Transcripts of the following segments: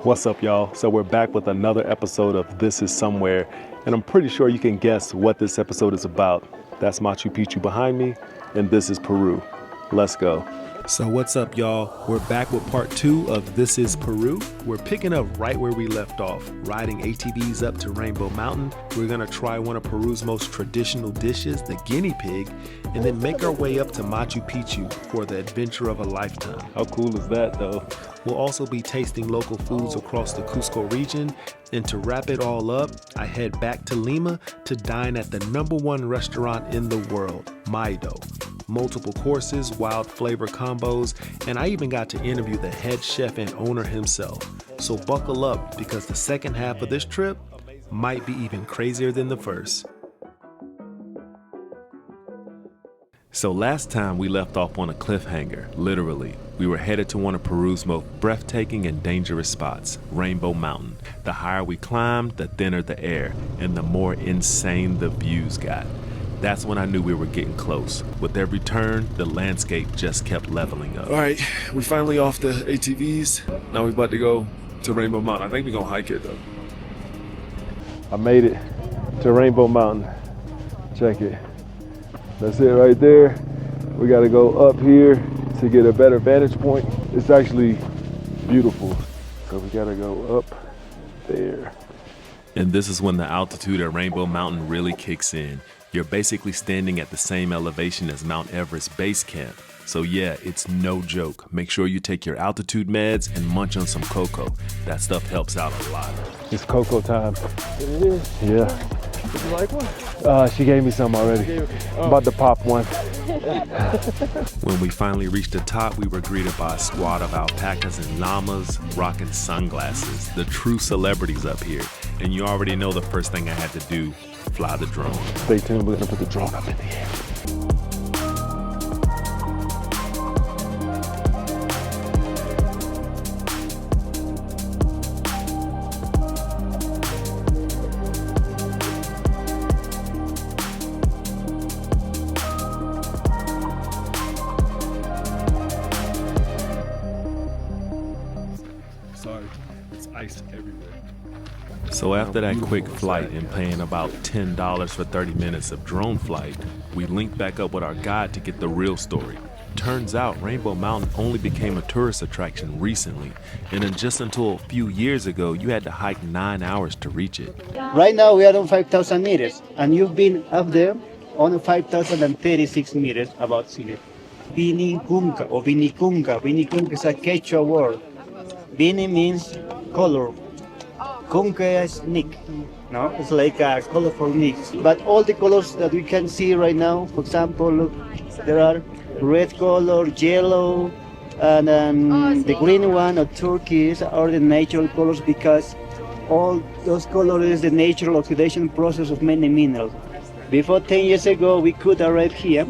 What's up, y'all? So we're back with another episode of This Is Somewhere, and I'm pretty sure you can guess what this episode is about. That's Machu Picchu behind me, and this is Peru. Let's go. So what's up, y'all? We're back with part 2 of This is Peru. We're picking up right where we left off, riding ATVs up to Rainbow Mountain. We're gonna try one of Peru's most traditional dishes, the guinea pig, and then make our way up to Machu Picchu for the adventure of a lifetime. How cool is that, though? We'll also be tasting local foods across the Cusco region, and to wrap it all up, I head back to Lima to dine at the #1 restaurant in the world, Maido. Multiple courses, wild flavor combos, and I even got to interview the head chef and owner himself. So buckle up, because the second half of this trip might be even crazier than the first. So last time we left off on a cliffhanger, literally. We were headed to one of Peru's most breathtaking and dangerous spots, Rainbow Mountain. The higher we climbed, the thinner the air, and the more insane the views got. That's when I knew we were getting close. With every turn, the landscape just kept leveling up. All right, we finally off the ATVs. Now we're about to go to Rainbow Mountain. I think we're gonna hike it though. I made it to Rainbow Mountain. Check it. That's it right there. We gotta go up here to get a better vantage point. It's actually beautiful. So we gotta go up there. And this is when the altitude at Rainbow Mountain really kicks in. You're basically standing at the same elevation as Mount Everest base camp. So yeah, it's no joke. Make sure you take your altitude meds and munch on some cocoa. That stuff helps out a lot. It's cocoa time. It is? Yeah. Would you like one? She gave me some already. Okay. I'm about to pop one. When we finally reached the top, we were greeted by a squad of alpacas and llamas rocking sunglasses. The true celebrities up here. And you already know the first thing I had to do, fly the drone. Stay tuned, we're gonna put the drone up in the air. Sorry, it's ice everywhere. So after that quick flight and paying about $10 for 30 minutes of drone flight, we linked back up with our guide to get the real story. Turns out Rainbow Mountain only became a tourist attraction recently, and then just until a few years ago, you had to hike 9 hours to reach it. Right now we are on 5,000 meters, and you've been up there on 5,036 meters about sea level. Vinicunca or Vinicunca. Vinicunca is a Quechua word. Vini means color. Kunke is nick, no? It's like a colorful mix. But all the colors that we can see right now, for example, look, there are red color, yellow, and then the green one or turquoise are the natural colors, because all those colors is the natural oxidation process of many minerals. Before 10 years ago, we could arrive here,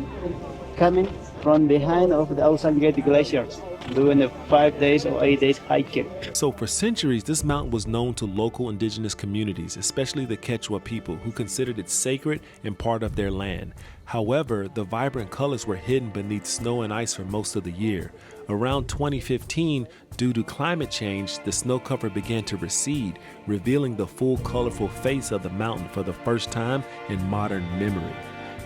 coming from behind of the Ausangate glaciers, doing a 5 days or 8 days hiking. So for centuries, this mountain was known to local indigenous communities, especially the Quechua people, who considered it sacred and part of their land. However, the vibrant colors were hidden beneath snow and ice for most of the year. Around 2015, due to climate change, the snow cover began to recede, revealing the full colorful face of the mountain for the first time in modern memory.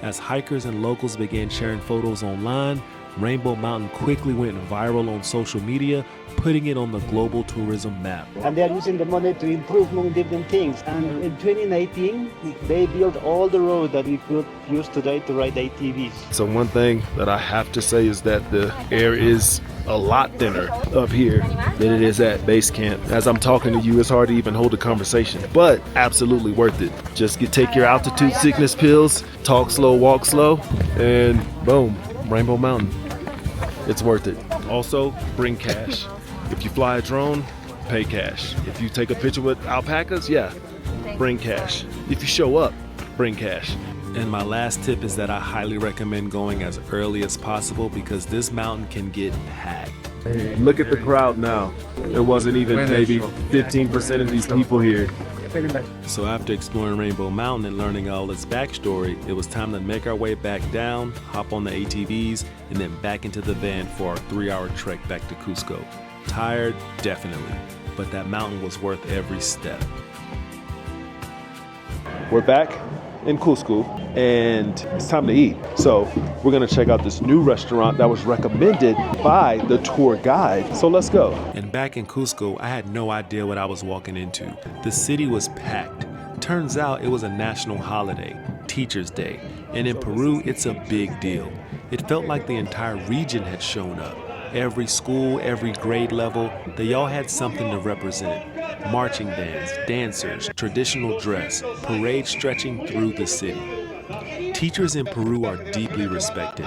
As hikers and locals began sharing photos online, Rainbow Mountain quickly went viral on social media, putting it on the global tourism map. And they are using the money to improve many different things. And in 2019, they built all the roads that we could use today to ride ATVs. So one thing that I have to say is that the air is a lot thinner up here than it is at base camp. As I'm talking to you, it's hard to even hold a conversation, but absolutely worth it. Just take your altitude sickness pills, talk slow, walk slow, and boom, Rainbow Mountain. It's worth it. Also, bring cash. If you fly a drone, pay cash. If you take a picture with alpacas, yeah, bring cash. If you show up, bring cash. And my last tip is that I highly recommend going as early as possible, because this mountain can get packed. Hey, look at the crowd now. There wasn't even maybe 15% of these people here. So after exploring Rainbow Mountain and learning all its backstory, it was time to make our way back down, hop on the ATVs, and then back into the van for our 3-hour trek back to Cusco. Tired? Definitely. but that mountain was worth every step. We're back in Cusco and it's time to eat. So we're gonna check out this new restaurant that was recommended by the tour guide. So let's go. And back in Cusco, I had no idea what I was walking into. The city was packed. Turns out it was a national holiday, Teachers' Day. And in Peru, it's a big deal. It felt like the entire region had shown up. Every school, every grade level, they all had something to represent. Marching bands, dancers, traditional dress, parade stretching through the city. Teachers in Peru are deeply respected,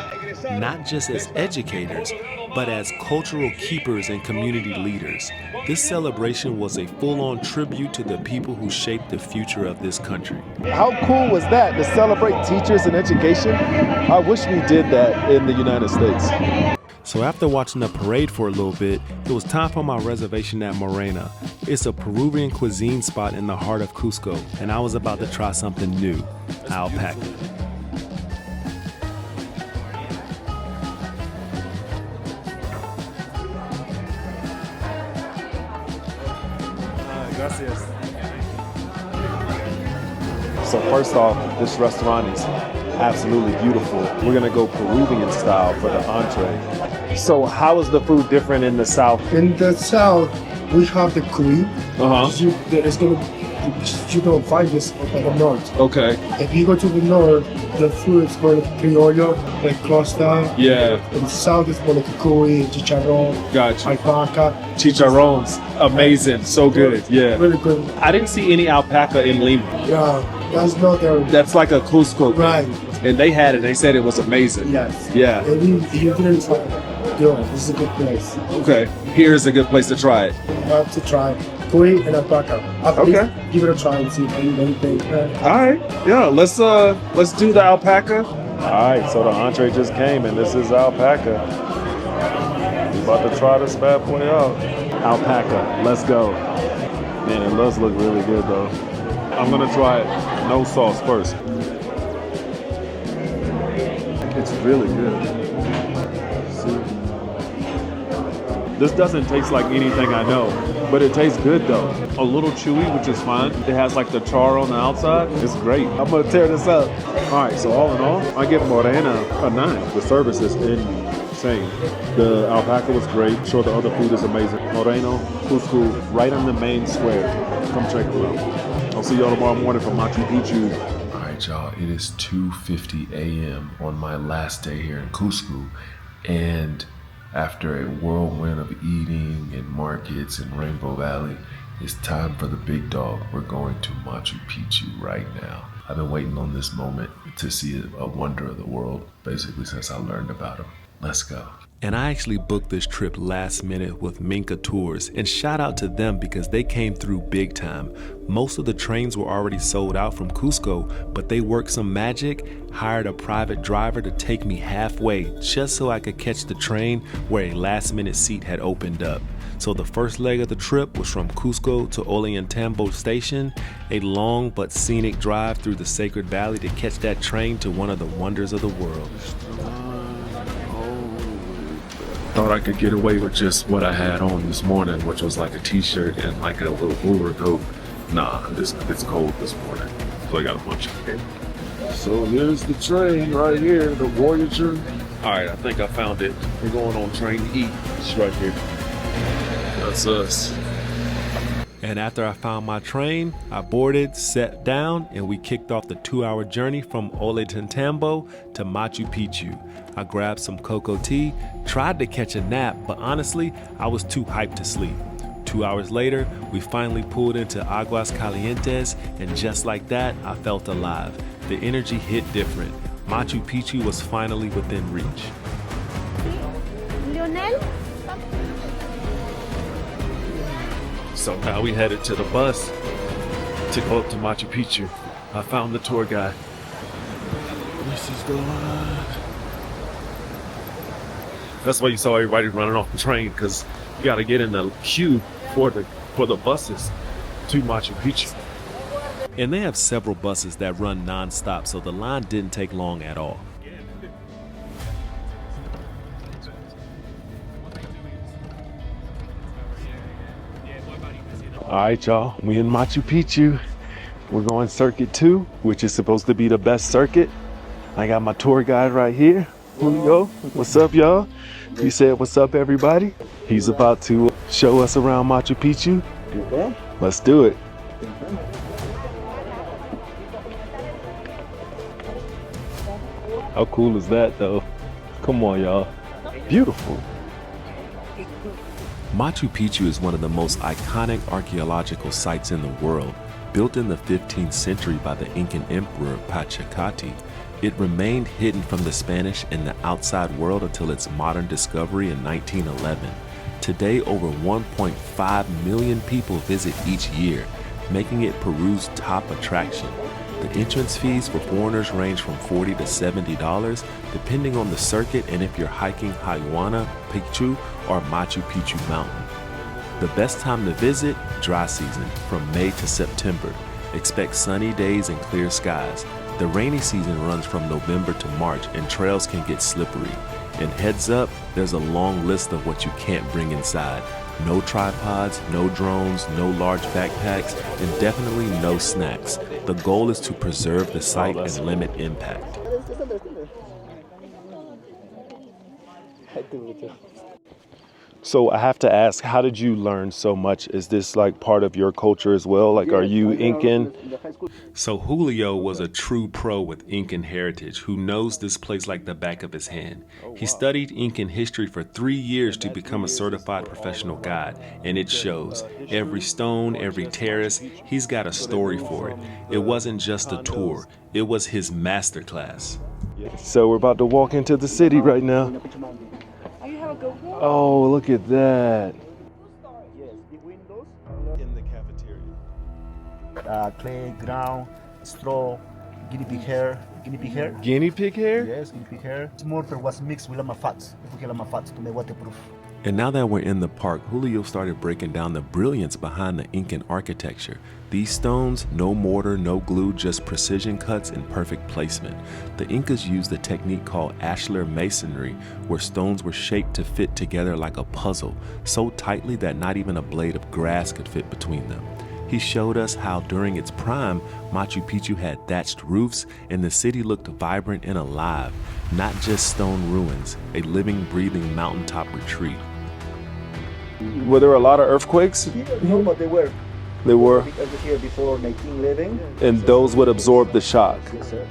not just as educators, but as cultural keepers and community leaders. This celebration was a full-on tribute to the people who shaped the future of this country. How cool was that to celebrate teachers and education? I wish we did that in the United States. So after watching the parade for a little bit, it was time for my reservation at Morena. It's a Peruvian cuisine spot in the heart of Cusco, and I was about to try something new, alpaca. Gracias. So first off, this restaurant is absolutely beautiful. We're gonna go Peruvian style for the entree. So how is the food different in the South? In the south, we have the cuy. You don't find this in the north. Okay. If you go to the north, the food is more like criollo, like costa. Yeah. In the south, it's more like cuy, chicharrón, Gotcha. alpaca. Chicharrones, amazing, so good. Yeah. Really good. I didn't see any alpaca in Lima. Yeah, that's not there. That's like a Cusco thing. Right. And they had it. They said it was amazing. Yes. Yeah. If you didn't try it, do it. This is a good place. Okay. Here's a good place to try it. You have to try cuy and alpaca. At Okay. least give it a try and see anything. All right. Yeah. Let's do the alpaca. All right. So the entree just came, and this is alpaca. We about to try this bad boy out. Alpaca. Let's go. Man, it does look really good though. I'm gonna try it. No sauce first. It's really good. See? This doesn't taste like anything I know, but it tastes good though. A little chewy, which is fine. It has like the char on the outside. It's great. I'm gonna tear this up. All right, so all in all, I give Morena a 9. The service is insane. The alpaca was great. I'm sure the other food is amazing. Moreno, Cusco, right on the main square. Come check it out. I'll see y'all tomorrow morning from Machu Picchu. All right, y'all, it is 2:50 a.m. on my last day here in Cusco, and after a whirlwind of eating and markets in Rainbow Valley, it's time for the big dog. We're going to Machu Picchu right now. I've been waiting on this moment to see a wonder of the world, basically since I learned about him. Let's go. And I actually booked this trip last minute with Micha Tours, and shout out to them because they came through big time. Most of the trains were already sold out from Cusco, but they worked some magic, hired a private driver to take me halfway just so I could catch the train where a last minute seat had opened up. So the first leg of the trip was from Cusco to Ollantaytambo Station, a long but scenic drive through the Sacred Valley to catch that train to one of the wonders of the world. Thought I could get away with just what I had on this morning, which was like a t-shirt and like a little cooler coat. Nah, it's cold this morning, so I got a bunch of it. So here's the train right here, the Voyager. All right, I think I found it. We're going on train to eat. It's right here. That's us. And after I found my train, I boarded, sat down, and we kicked off the 2-hour journey from Ollantaytambo to Machu Picchu. I grabbed some cocoa tea, tried to catch a nap, but honestly, I was too hyped to sleep. 2 hours later, we finally pulled into Aguas Calientes, and just like that, I felt alive. The energy hit different. Machu Picchu was finally within reach. Lionel? So now we headed to the bus to go up to Machu Picchu. I found the tour guide. This is the line. That's why you saw everybody running off the train, because you got to get in the queue for the buses to Machu Picchu. And they have several buses that run non-stop, so the line didn't take long at all. All right, y'all, we in Machu Picchu. We're going circuit 2, which is supposed to be the best circuit. I got my tour guide right here, Julio. What's up, y'all? He said, what's up, everybody? He's about to show us around Machu Picchu. Let's do it. How cool is that, though? Come on, y'all. Beautiful. Machu Picchu is one of the most iconic archaeological sites in the world. Built in the 15th century by the Incan emperor Pachacati, it remained hidden from the Spanish and the outside world until its modern discovery in 1911. Today, over 1.5 million people visit each year, making it Peru's top attraction. The entrance fees for foreigners range from $40 to $70, depending on the circuit and if you're hiking Machu Picchu or Machu Picchu Mountain. The best time to visit, dry season, from May to September. Expect sunny days and clear skies. The rainy season runs from November to March and trails can get slippery. And heads up, there's a long list of what you can't bring inside. No tripods, no drones, no large backpacks, and definitely no snacks. The goal is to preserve the site and limit impact. So I have to ask, how did you learn so much? Is this like part of your culture as well? Like, are you Incan? So Julio was a true pro with Incan heritage who knows this place like the back of his hand. He studied Incan history for 3 years to become a certified professional guide, and it shows. Every stone, every terrace, he's got a story for it. It wasn't just a tour, it was his masterclass. So we're about to walk into the city right now. Oh, look at that. Yes, the windows in the cafeteria. Clay, ground, straw, guinea pig hair. Guinea pig hair? Guinea pig hair? Yes, guinea pig hair. This mortar was mixed with llama fats. Llama fats to make waterproof. And now that we're in the park, Julio started breaking down the brilliance behind the Incan architecture. These stones, no mortar, no glue, just precision cuts and perfect placement. The Incas used a technique called ashlar masonry, where stones were shaped to fit together like a puzzle, so tightly that not even a blade of grass could fit between them. He showed us how during its prime, Machu Picchu had thatched roofs and the city looked vibrant and alive, not just stone ruins, a living, breathing mountaintop retreat. Were there a lot of earthquakes? No, but they were. They were? Because here before 1911. And those would absorb the shock? Yes, sir.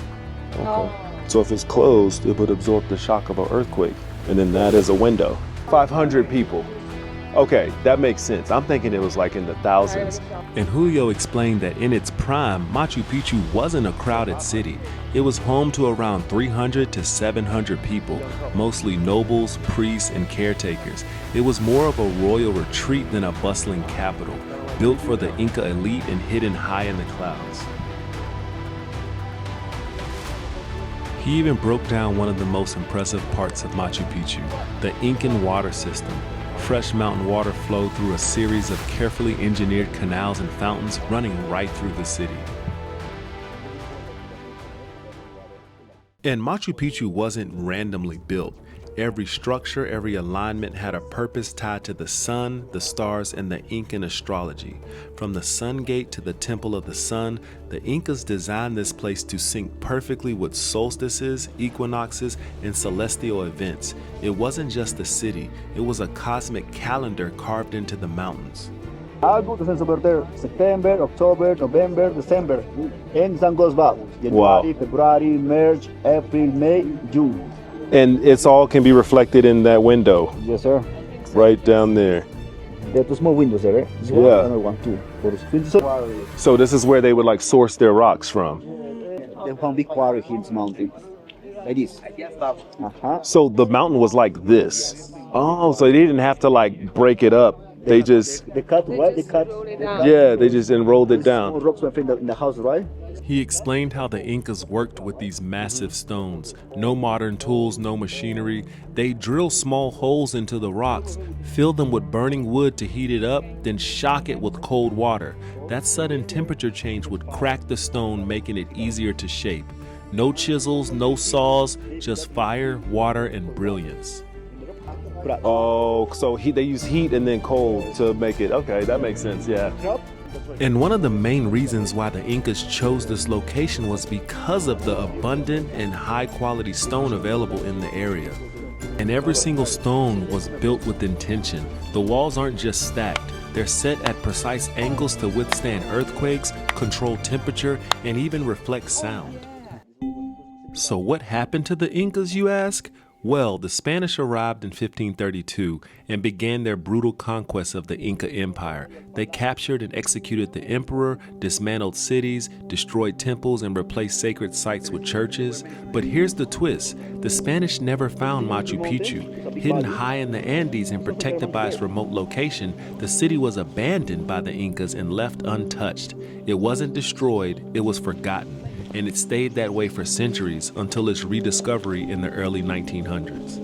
Okay. So if it's closed, it would absorb the shock of an earthquake. And then that is a window. 500 people. Okay, that makes sense. I'm thinking it was like in the thousands. And Julio explained that in its prime, Machu Picchu wasn't a crowded city. It was home to around 300 to 700 people, mostly nobles, priests, and caretakers. It was more of a royal retreat than a bustling capital, built for the Inca elite and hidden high in the clouds. He even broke down one of the most impressive parts of Machu Picchu, the Incan water system. Fresh mountain water flowed through a series of carefully engineered canals and fountains running right through the city. And Machu Picchu wasn't randomly built. Every structure, every alignment had a purpose tied to the sun, the stars, and the Incan astrology. From the sun gate to the temple of the sun, the Incas designed this place to sync perfectly with solstices, equinoxes, and celestial events. It wasn't just a city, it was a cosmic calendar carved into the mountains. September, October, November, December. And sun goes back. January, February, March, April, May, June. And it's all can be reflected in that window. Yes, sir. Right down there. There are two small windows there, eh? This one, Yeah. another one, two. So this is where they would like source their rocks from. They found big quarry here in this mountain. Like this. So the mountain was like this. Oh, so they didn't have to like break it up. They just, They cut, right? They cut. yeah, they just enrolled it Small down. rocks were in the house, right? He explained how the Incas worked with these massive stones. No modern tools, no machinery. They drill small holes into the rocks, fill them with burning wood to heat it up, then shock it with cold water. That sudden temperature change would crack the stone, making it easier to shape. No chisels, no saws, just fire, water, and brilliance. Oh, so they use heat and then cold to make it. Okay, that makes sense, yeah. And one of the main reasons why the Incas chose this location was because of the abundant and high quality stone available in the area. And every single stone was built with intention. The walls aren't just stacked, they're set at precise angles to withstand earthquakes, control temperature, and even reflect sound. So what happened to the Incas, you ask? Well, the Spanish arrived in 1532 and began their brutal conquest of the Inca Empire. They captured and executed the emperor, dismantled cities, destroyed temples, and replaced sacred sites with churches. But here's the twist. The Spanish never found Machu Picchu. Hidden high in the Andes and protected by its remote location, the city was abandoned by the Incas and left untouched. It wasn't destroyed, it was forgotten. And it stayed that way for centuries until its rediscovery in the early 1900s.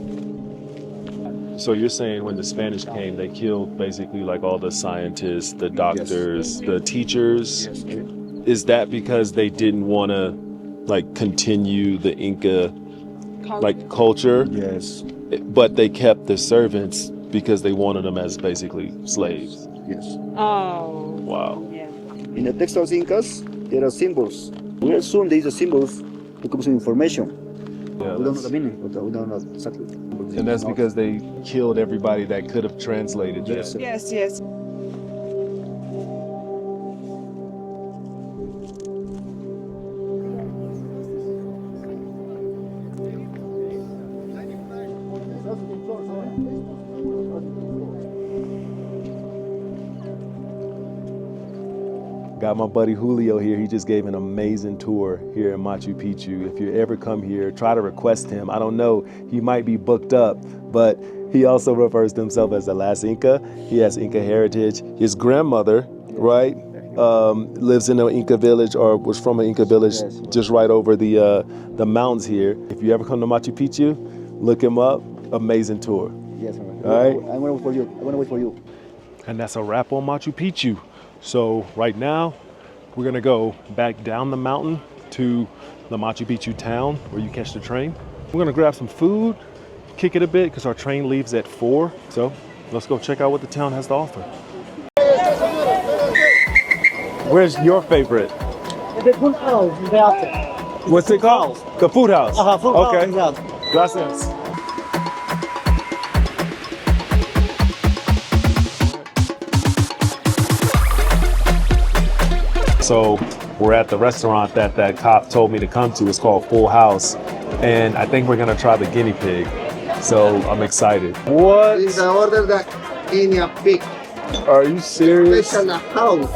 So you're saying when the Spanish came, they killed basically like all the scientists, the doctors, the teachers? Yes. Is that because they didn't want to like continue the Inca like culture? Yes. But they kept the servants because they wanted them as basically slaves? Yes. Oh. Wow. Yeah. In the text of Incas, there are symbols. We assume these are symbols to come some information. Yeah, We don't know the meaning, but we don't know exactly. and that's because they killed everybody that could have translated that. Yes. Yes, yes. Got my buddy Julio here. He just gave an amazing tour here in Machu Picchu. If you ever come here, try to request him. I don't know, he might be booked up, but he also refers to himself as the last Inca. He has Inca heritage. His grandmother, right, lives in an Inca village or was from an Inca village just right over the mountains here. If you ever come to Machu Picchu, look him up. Amazing tour. Yes, all right. All right. I'm gonna wait for you. I'm gonna wait for you. And that's a wrap on Machu Picchu. So right now, we're gonna go back down the mountain to the Machu Picchu town where you catch the train. We're gonna grab some food, kick it a bit because our train leaves at 4. So let's go check out what the town has to offer. Where's your favorite? The food house in the after. What's it called? The food house. Food Okay. house in the after. Gracias. So we're at the restaurant that cop told me to come to. It's called Full House. And I think we're gonna try the guinea pig. So I'm excited. What? Please order the guinea pig. Are you serious? Special house.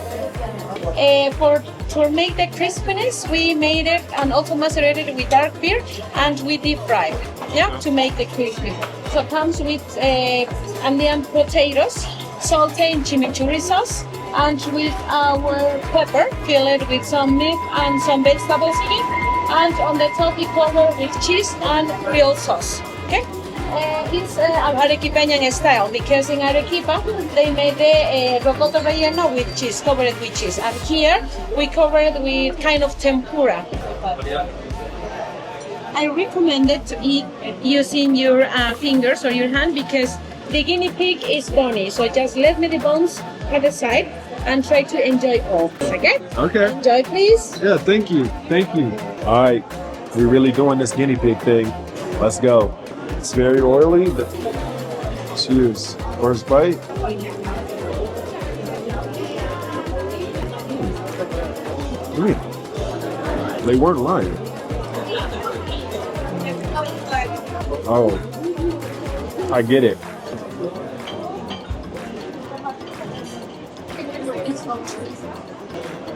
For make the crispiness, we made it and also macerated it with dark beer and we deep fried. Yeah, to make the crispy. So it comes with Andean potatoes, salted in chimichurri sauce, and with our pepper, fill it with some meat and some vegetables in it. And on the top, we cover with cheese and real sauce. Okay. It's Arequipeñan style because in Arequipa they made the rocoto relleno with cheese, covered with cheese, and here we cover it with kind of tempura. I recommend it to eat using your fingers or your hand because the guinea pig is bony, so just let me the bones at the side and try to enjoy all. Okay? Okay. Enjoy, please. Yeah, thank you. Thank you. All right. We're really doing this guinea pig thing. Let's go. It's very oily, but cheers. First bite. They weren't lying. Oh, I get it.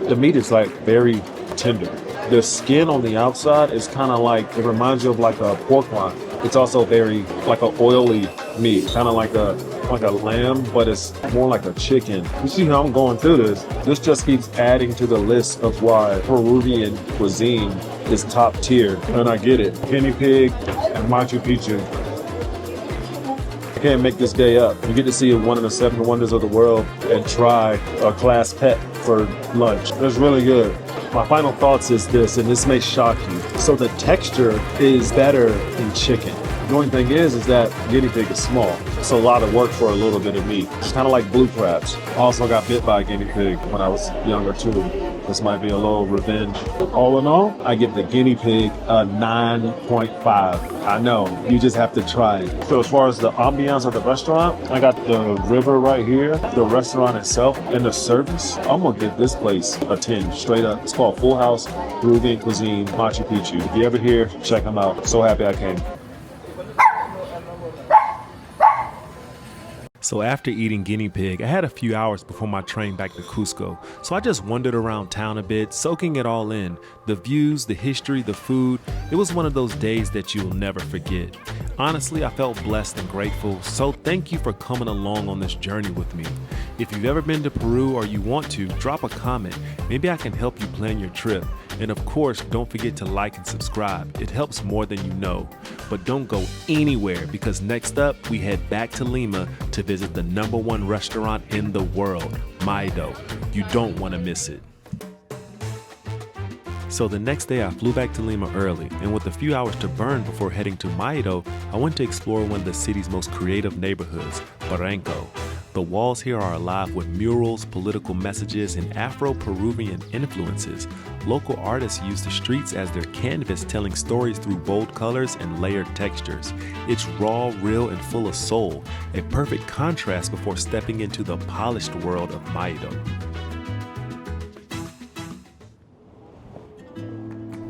The meat is like very tender. The skin on the outside is kind of like, it reminds you of like a pork loin. It's also very like a oily meat, kind of like a lamb, but it's more like a chicken. You see how I'm going through this? This just keeps adding to the list of why Peruvian cuisine is top tier, and I get it. Guinea pig and Machu Picchu. I can't make this day up. You get to see one of the 7 wonders of the world and try a class pet for lunch. It's really good. My final thoughts is this, and this may shock you. So the texture is better in chicken. The only thing is that guinea pig is small. It's a lot of work for a little bit of meat. It's kind of like blue crabs. I also got bit by a guinea pig when I was younger too. This might be a little revenge. All in all, I give the guinea pig a 9.5. I know, you just have to try it. So as far as the ambiance of the restaurant, I got the river right here, the restaurant itself, and the service. I'm gonna give this place a 10, straight up. It's called Full House Peruvian Cuisine, Machu Picchu. If you ever here, check them out. So happy I came. So after eating guinea pig, I had a few hours before my train back to Cusco. So I just wandered around town a bit, soaking it all in. The views, the history, the food. It was one of those days that you'll never forget. Honestly, I felt blessed and grateful. So thank you for coming along on this journey with me. If you've ever been to Peru or you want to, drop a comment. Maybe I can help you plan your trip. And of course, don't forget to like and subscribe. It helps more than you know. But don't go anywhere because next up, we head back to Lima to visit the #1 restaurant in the world, Maido. You don't want to miss it. So the next day I flew back to Lima early, and with a few hours to burn before heading to Maido, I went to explore one of the city's most creative neighborhoods, Barranco. The walls here are alive with murals, political messages, and Afro-Peruvian influences. Local artists use the streets as their canvas, telling stories through bold colors and layered textures. It's raw, real, and full of soul, a perfect contrast before stepping into the polished world of Maido.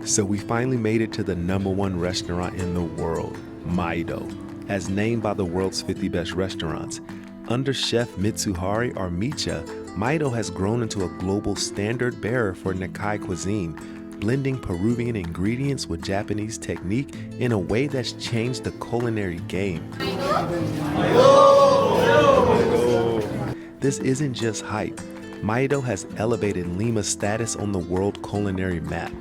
So we finally made it to the #1 restaurant in the world, Maido, as named by the world's 50 best restaurants. Under Chef Mitsuharu or Micha, Maido has grown into a global standard bearer for Nikkei cuisine, blending Peruvian ingredients with Japanese technique in a way that's changed the culinary game. This isn't just hype. Maido has elevated Lima's status on the world culinary map.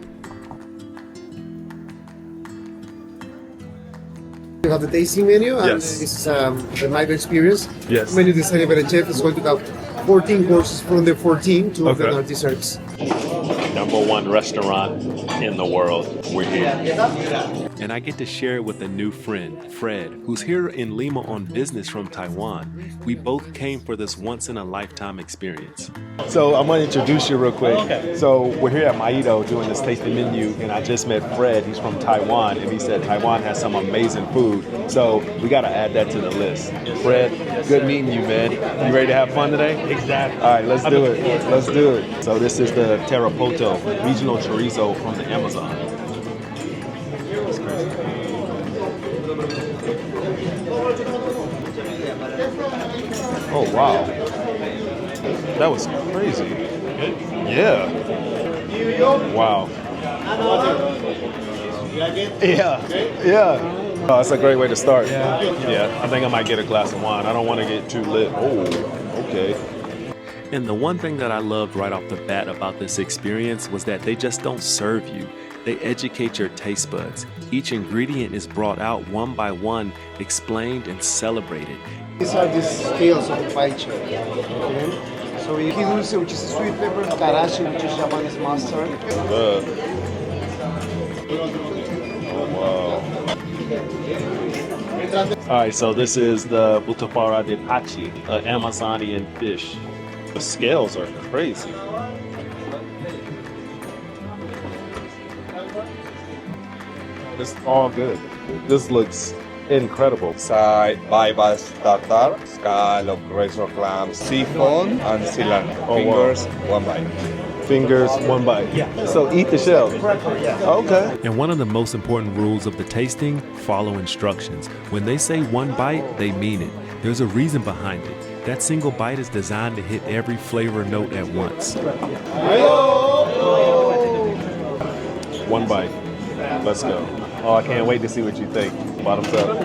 You have the tasting menu, and Yes. this is the Maido experience. Yes. Menu designed by the chef is going to have 14 courses from the 14, two of them Okay. are desserts. #1 restaurant in the world. We're here. And I get to share it with a new friend, Fred, who's here in Lima on business from Taiwan. We both came for this once-in-a-lifetime experience. So I'm gonna introduce you real quick. So we're here at Maido doing this tasting menu, and I just met Fred. He's from Taiwan, and he said Taiwan has some amazing food. So we gotta add that to the list. Fred, good meeting you, man. You ready to have fun today? Exactly. All right, let's do it. Let's do it. So this is the terrapoto, regional chorizo from the Amazon. That's crazy. Oh wow. That was crazy. Yeah. Wow. Yeah. Oh, that's a great way to start. Yeah. I think I might get a glass of wine. I don't want to get too lit. Oh, okay. And the one thing that I loved right off the bat about this experience was that they just don't serve you. They educate your taste buds. Each ingredient is brought out one by one, explained and celebrated. These are the scales of the paiche. Okay. So we dulce, which is sweet pepper, karashi, which is Japanese mustard. Wow. All right, so this is the butafara de pachi, an Amazonian fish. The scales are crazy. It's all good. This looks incredible. Side bypass tartar, scallop, razor clam, seafoam, and cilantro. Oh, wow. Fingers, one bite. Fingers, one bite. Yeah. So eat the shell. Okay. And one of the most important rules of the tasting, follow instructions. When they say one bite, they mean it. There's a reason behind it. That single bite is designed to hit every flavor note at once. One bite. Let's go. Oh, I can't wait to see what you think. Bottoms up.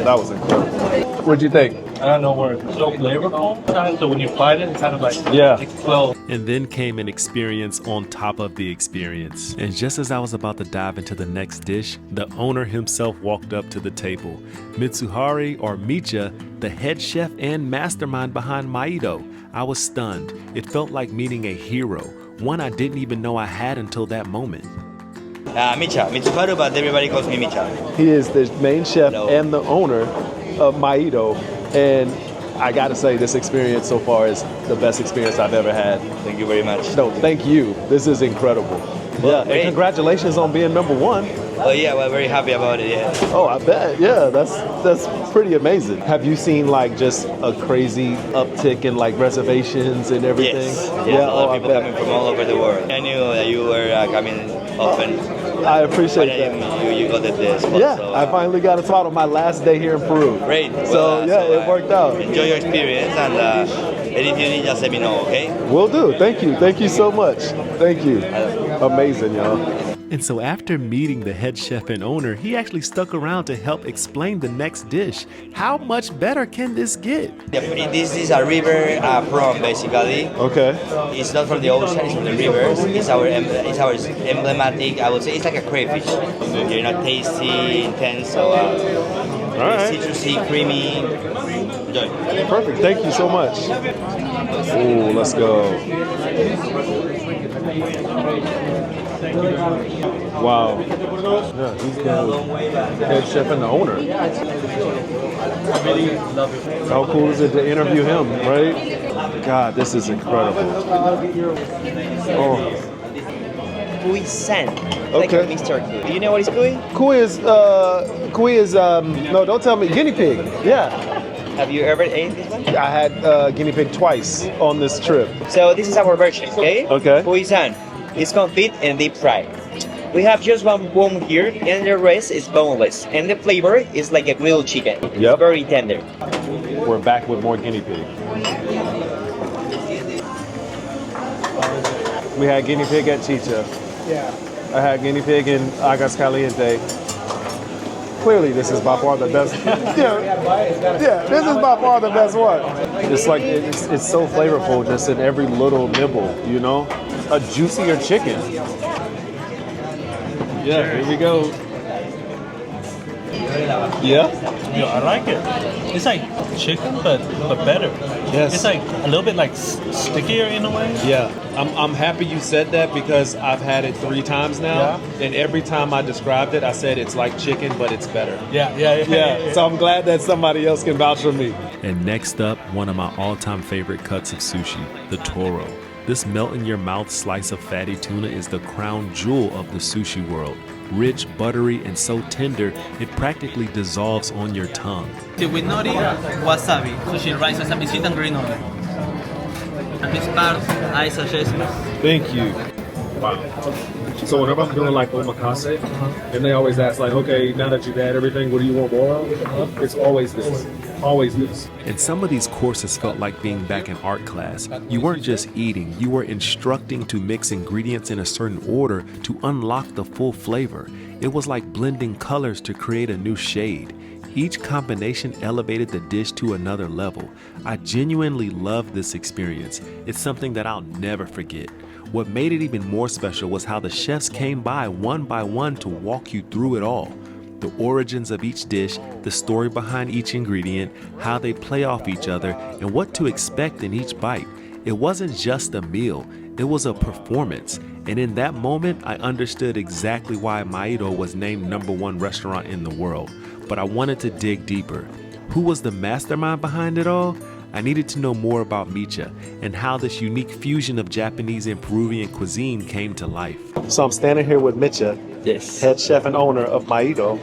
That was incredible. What'd you think? I don't know where it's so flavorful. So when you bite it, it kind of like Yeah. explodes. And then came an experience on top of the experience. And just as I was about to dive into the next dish, the owner himself walked up to the table. Mitsuharu or Micha, the head chef and mastermind behind Maido. I was stunned. It felt like meeting a hero, one I didn't even know I had until that moment. Micha, Mitsuharu, but everybody calls me Micha. He is the main chef Hello. and the owner of Maido, and I gotta say this experience so far is the best experience I've ever had. Thank you very much. No, thank you. This is incredible. Well, and great. congratulations on being number one. Oh yeah, we're very happy about it. Yeah. Oh, I bet. Yeah, that's pretty amazing. Have you seen like just a crazy uptick in like reservations and everything? Yes. Yeah. A lot of people coming from all over the world. I knew that you were coming often. I appreciate But that. you got it this spot. Yeah, so, I finally got a spot on my last day here in Peru. Great. So it worked out. Enjoy your experience, and anything you need, just let me know, okay? Will do. Thank you. Thank you so much. Thank you. Amazing, y'all. And so after meeting the head chef and owner, he actually stuck around to help explain the next dish. How much better can this get? This is a river prawn, basically. Okay. It's not from the ocean, it's from the rivers. It's our emblematic, I would say, it's like a crayfish. You're not tasty, intense, so right. citrusy, creamy. Enjoy. Perfect. Thank you so much. Ooh, let's go. Wow. Yeah, he's the head chef and the owner. How cool is it to interview him, right? God, this is incredible. Oh. Cuisine. Okay. Mr. Kui. Do you know what is Kui? Kui is no, don't tell me, guinea pig. Yeah. Have you ever ate this one? I had guinea pig twice on this trip. So this is our version, okay? Okay. Cuisine. It's confit and deep fried. We have just one bone here, and the rest is boneless. And the flavor is like a grilled chicken. Yep. It's very tender. We're back with more guinea pig. We had guinea pig at Chicha. Yeah. I had guinea pig in Agas Caliente. Clearly, this is by far the best. Yeah, this is by far the best one. It's like it's so flavorful, just in every little nibble. You know, a juicier chicken. Yeah, here we go. Yeah. Yo, I like it. It's like chicken, but better. Yes. It's like a little bit like stickier in a way. Yeah, I'm happy you said that because I've had it 3 times now, and every time I described it, I said it's like chicken, but it's better. Yeah. So I'm glad that somebody else can vouch for me. And next up, one of my all-time favorite cuts of sushi, the toro. This melt-in-your-mouth slice of fatty tuna is the crown jewel of the sushi world. Rich, buttery, and so tender, it practically dissolves on your tongue. With nori, wasabi, sushi rice, wasabi sweet and green olive. And this part, I suggest. Thank you. Wow. So whenever I'm doing like omakase, and they always ask like, okay, now that you've had everything, what do you want more of? It's always this. Always this. And some of these courses felt like being back in art class. You weren't just eating, you were instructing to mix ingredients in a certain order to unlock the full flavor. It was like blending colors to create a new shade. Each combination elevated the dish to another level. I genuinely loved this experience. It's something that I'll never forget. What made it even more special was how the chefs came by one to walk you through it all. The origins of each dish, the story behind each ingredient, how they play off each other, and what to expect in each bite. It wasn't just a meal, it was a performance. And in that moment, I understood exactly why Maido was named #1 restaurant in the world. But I wanted to dig deeper. Who was the mastermind behind it all? I needed to know more about Micha and how this unique fusion of Japanese and Peruvian cuisine came to life. So I'm standing here with Micha, Yes. head chef and owner of Maido,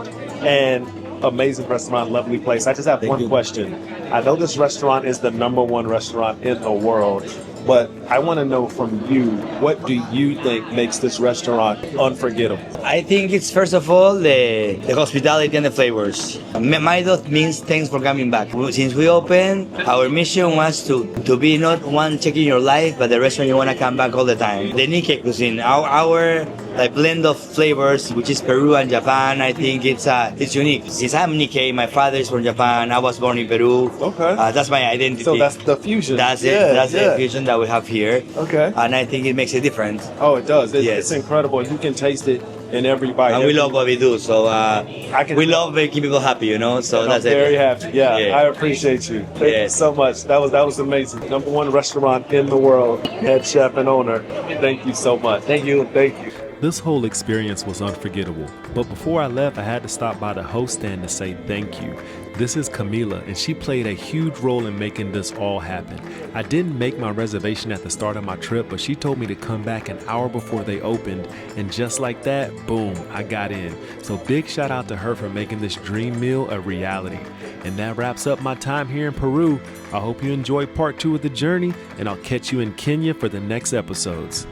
and amazing restaurant, lovely place. I just have one question. I know this restaurant is the #1 restaurant in the world, but I want to know from you, what do you think makes this restaurant unforgettable? I think it's first of all the hospitality and the flavors. Maido means thanks for coming back. Since we opened, our mission was to be not one check in your life, but the restaurant you want to come back all the time. The Nikkei cuisine, our like blend of flavors, which is Peru and Japan. I think it's unique. Since I'm Nikkei, my father is from Japan. I was born in Peru. Okay. That's my identity. So that's the fusion. That's it. That's the fusion that we have here. Okay. And I think it makes a difference. Oh, it does. Yes. It's incredible. You can taste it in every bite. And we love what we do, so we love making people happy, you know. So that's I'm very it. happy. Yeah, I appreciate you. Thank you so much. That was amazing. #1 restaurant in the world, head chef and owner. Thank you so much. Thank you. Thank you. This whole experience was unforgettable, but before I left, I had to stop by the host stand to say thank you. This is Camila, and she played a huge role in making this all happen. I didn't make my reservation at the start of my trip, but she told me to come back an hour before they opened, and just like that, boom, I got in. So big shout out to her for making this dream meal a reality. And that wraps up my time here in Peru. I hope you enjoyed part 2 of the journey, and I'll catch you in Kenya for the next episodes.